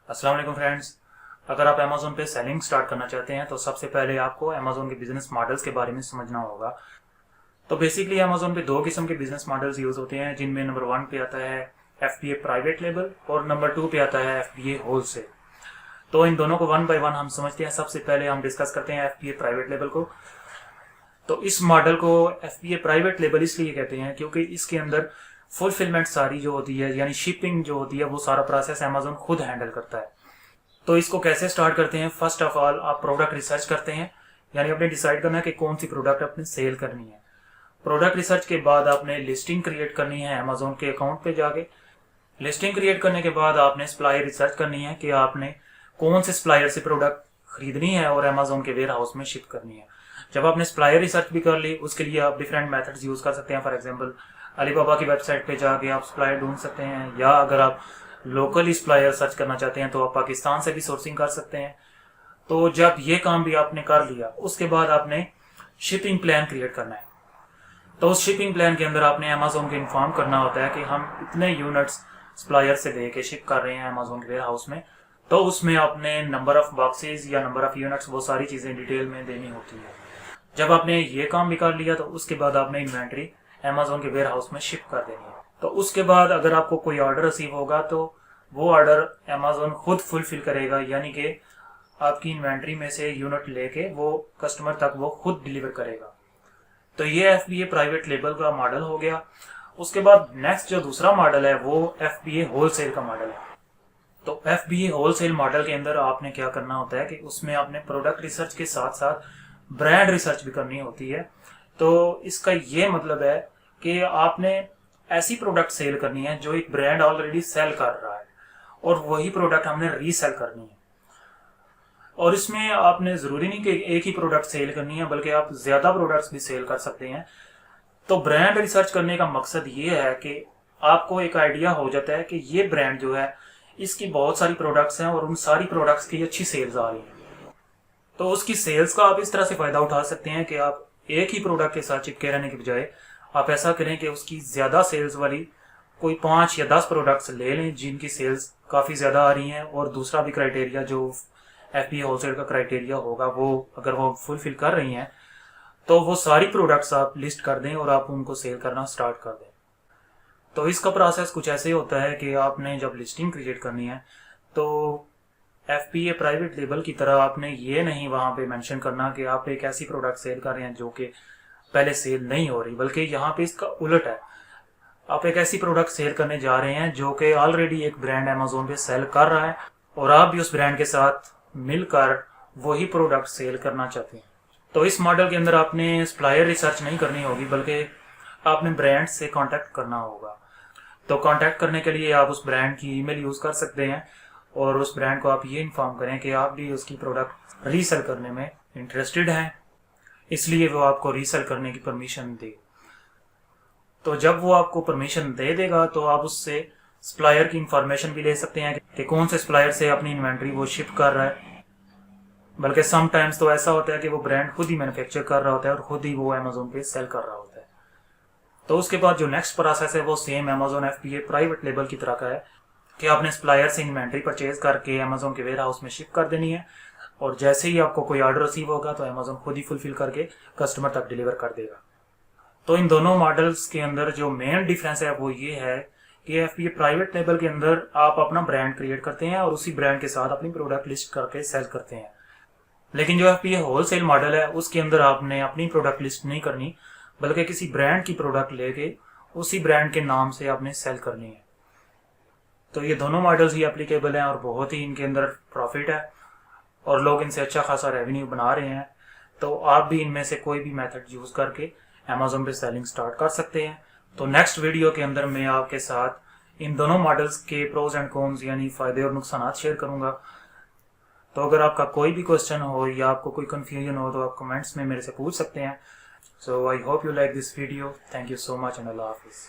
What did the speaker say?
अस्सलाम वालेकुम फ्रेंड्स। अगर आप अमेज़ोन पे सेलिंग स्टार्ट करना चाहते हैं तो सबसे पहले आपको अमेज़ोन के बिजनेस मॉडल्स के बारे में समझना होगा। तो बेसिकली अमेज़ोन पे दो किस्म के बिजनेस मॉडल्स यूज़ होते हैं, जिनमें नंबर 1 पे आता है FBA प्राइवेट लेबल और नंबर 2 पे आता है FBA होलसेल। तो इन दोनों को वन बाय वन हम समझते हैं। सबसे पहले हम डिस्कस करते हैं FBA प्राइवेट लेबल को। तो इस मॉडल को FBA प्राइवेट लेबल इसलिए कहते हैं क्योंकि इसके अंदर फुलफिलमेंट सारी जो होती है, यानी शिपिंग जो होती है, वो सारा प्रोसेस अमेज़ोन खुद हैंडल करता है। तो इसको कैसे स्टार्ट करते हैं? फर्स्ट ऑफ ऑल आप प्रोडक्ट रिसर्च करते हैं, यानी आपने डिसाइड करना है कि कौन सी प्रोडक्ट आपने सेल करनी है। प्रोडक्ट रिसर्च के बाद आपने लिस्टिंग क्रिएट करनी है अमेज़ोन के अकाउंट पे जाके। लिस्टिंग क्रिएट करने के बाद आपने सप्लायर रिसर्च करनी है कि आपने कौन से सप्लायर से प्रोडक्ट खरीदनी है और अमेज़ोन के वेयर हाउस में शिप करनी है। जब आपने सप्लायर रिसर्च भी कर ली, उसके लिए आप डिफरेंट मेथड्स यूज़ कर सकते हैं। फॉर एग्जांपल अलीबाबा की वेबसाइट पे जाके आप सप्लायर ढूंढ सकते हैं, या अगर आप लोकली सप्लायर सर्च करना चाहते हैं तो आप पाकिस्तान से भी सोर्सिंग कर सकते हैं। तो जब ये काम भी आपने कर लिया, उसके बाद आपने शिपिंग प्लान क्रिएट करना है। तो उस शिपिंग प्लान के अंदर आपने अमेज़ोन को इन्फॉर्म करना होता है कि हम इतने यूनिट्स सप्लायर से लेके शिप कर रहे हैं अमेज़ोन के वेयर हाउस में। तो उसमें आपने नंबर ऑफ बॉक्सेस या नंबर ऑफ यूनिट्स, वो सारी चीज़ें डिटेल में देनी होती है। जब आपने ये काम भी कर लिया तो उसके बाद आपने इन्वेंट्री अमेज़ोन के वेयर हाउस में शिप कर देनी है। तो उसके बाद अगर आपको कोई ऑर्डर रिसीव होगा तो वो ऑर्डर अमेज़ोन खुद फुलफिल करेगा, यानी कि आपकी इन्वेंट्री में से यूनिट लेके वो कस्टमर तक वो खुद डिलीवर करेगा। तो ये FBA प्राइवेट लेबल का मॉडल हो गया। उसके बाद नेक्स्ट जो दूसरा मॉडल है वो FBA होलसेल का मॉडल है। तो FBA होलसेल मॉडल के अंदर आपने क्या करना होता है कि उसमें आपने प्रोडक्ट रिसर्च के साथ साथ ब्रांड रिसर्च भी करनी होती है। तो इसका ये मतलब है कि आपने ऐसी प्रोडक्ट सेल करनी है जो एक ब्रांड ऑलरेडी सेल कर रहा है, और वही प्रोडक्ट हमने रीसेल करनी है। और इसमें आपने ज़रूरी नहीं कि एक ही प्रोडक्ट सेल करनी है, बल्कि आप ज़्यादा प्रोडक्ट्स भी सेल कर सकते हैं। तो ब्रांड रिसर्च करने का मकसद ये है कि आपको एक आइडिया हो जाता है कि ये ब्रांड जो है, इसकी बहुत सारी प्रोडक्ट्स हैं और उन सारी प्रोडक्ट्स की अच्छी सेल्स आ रही हैं। तो उसकी सेल्स का आप इस तरह से फ़ायदा उठा सकते हैं कि आप एक ही प्रोडक्ट के साथ चिपके रहने के बजाय आप ऐसा करें कि उसकी ज़्यादा सेल्स वाली कोई 5 या 10 प्रोडक्ट्स ले लें जिनकी सेल्स काफ़ी ज़्यादा आ रही हैं। और दूसरा भी क्राइटेरिया जो FBA होलसेल का क्राइटेरिया होगा, वो अगर वो फुलफिल कर रही हैं तो वो सारी प्रोडक्ट्स आप लिस्ट कर दें और आप उनको सेल करना स्टार्ट कर दें। तो इसका प्रोसेस कुछ ऐसे होता है कि आपने जब लिस्टिंग क्रिएट करनी है तो FBA प्राइवेट लेबल की तरह आपने ये नहीं वहाँ पे मेंशन करना कि आप एक ऐसी प्रोडक्ट सेल कर रहे हैं जो कि पहले सेल नहीं हो रही, बल्कि यहाँ पे इसका उलट है। आप एक ऐसी प्रोडक्ट सेल करने जा रहे हैं जो कि ऑलरेडी एक ब्रांड अमेज़ोन पे सेल कर रहा है, और आप भी उस ब्रांड के साथ मिलकर वही प्रोडक्ट सेल करना चाहते हैं। तो इस मॉडल के अंदर आपने सप्लायर रिसर्च नहीं करनी होगी, बल्कि आपने ब्रांड से कॉन्टैक्ट करना होगा। तो कॉन्टैक्ट करने के लिए आप उस ब्रांड की ईमेल यूज़ कर सकते हैं और उस ब्रांड को आप ये इन्फॉर्म करें कि आप भी उसकी प्रोडक्ट रीसेल करने में इंटरेस्टेड हैं, इसलिए वो आपको रीसेल करने की परमिशन दे। तो जब वो आपको परमिशन दे देगा तो आप उससे सप्लायर की इंफॉर्मेशन भी ले सकते हैं कि कौन से सप्लायर से अपनी इन्वेंट्री वो शिप कर रहा है। बल्कि समटाइम्स तो ऐसा होता है कि वो ब्रांड खुद ही मैन्युफैक्चर कर रहा होता है और खुद ही वो अमेज़ोन पे सेल कर रहा होता है। तो उसके बाद जो नेक्स्ट प्रोसेस है वो same Amazon FBA private label की तरह का है कि आपने सप्लायर से इन्वेंट्री परचेज करके अमेज़ोन के वेयर हाउस में शिप कर देनी है, और जैसे ही आपको कोई ऑर्डर रिसीव होगा तो अमेज़ोन खुद ही फुलफिल करके कस्टमर तक डिलीवर कर देगा। तो इन दोनों मॉडल्स के अंदर जो मेन डिफरेंस है वो ये है कि FBA प्राइवेट लेबल के अंदर आप अपना ब्रांड क्रिएट करते हैं और उसी ब्रांड के साथ अपनी प्रोडक्ट लिस्ट करके सेल करते हैं। लेकिन जो FBA होलसेल मॉडल है उसके अंदर आपने अपनी प्रोडक्ट लिस्ट नहीं करनी, बल्कि किसी ब्रांड की प्रोडक्ट लेके उसी ब्रांड के नाम से आपने सेल करनी है। तो ये दोनों मॉडल्स ही एप्लीकेबल हैं और बहुत ही इनके अंदर प्रॉफिट है और लोग इनसे अच्छा खासा रेवेन्यू बना रहे हैं। तो आप भी इनमें से कोई भी मेथड यूज़ करके अमेज़ोन पे सेलिंग स्टार्ट कर सकते हैं। तो नेक्स्ट वीडियो के अंदर मैं आपके साथ इन दोनों मॉडल्स के प्रोज एंड कॉन्स, यानी फ़ायदे और नुकसान शेयर करूँगा। तो अगर आपका कोई भी क्वेश्चन हो या आपको कोई कन्फ्यूजन हो तो आप कमेंट्स में मेरे से पूछ सकते हैं। So I hope you like this video. Thank you so much and Allah हाफिज़।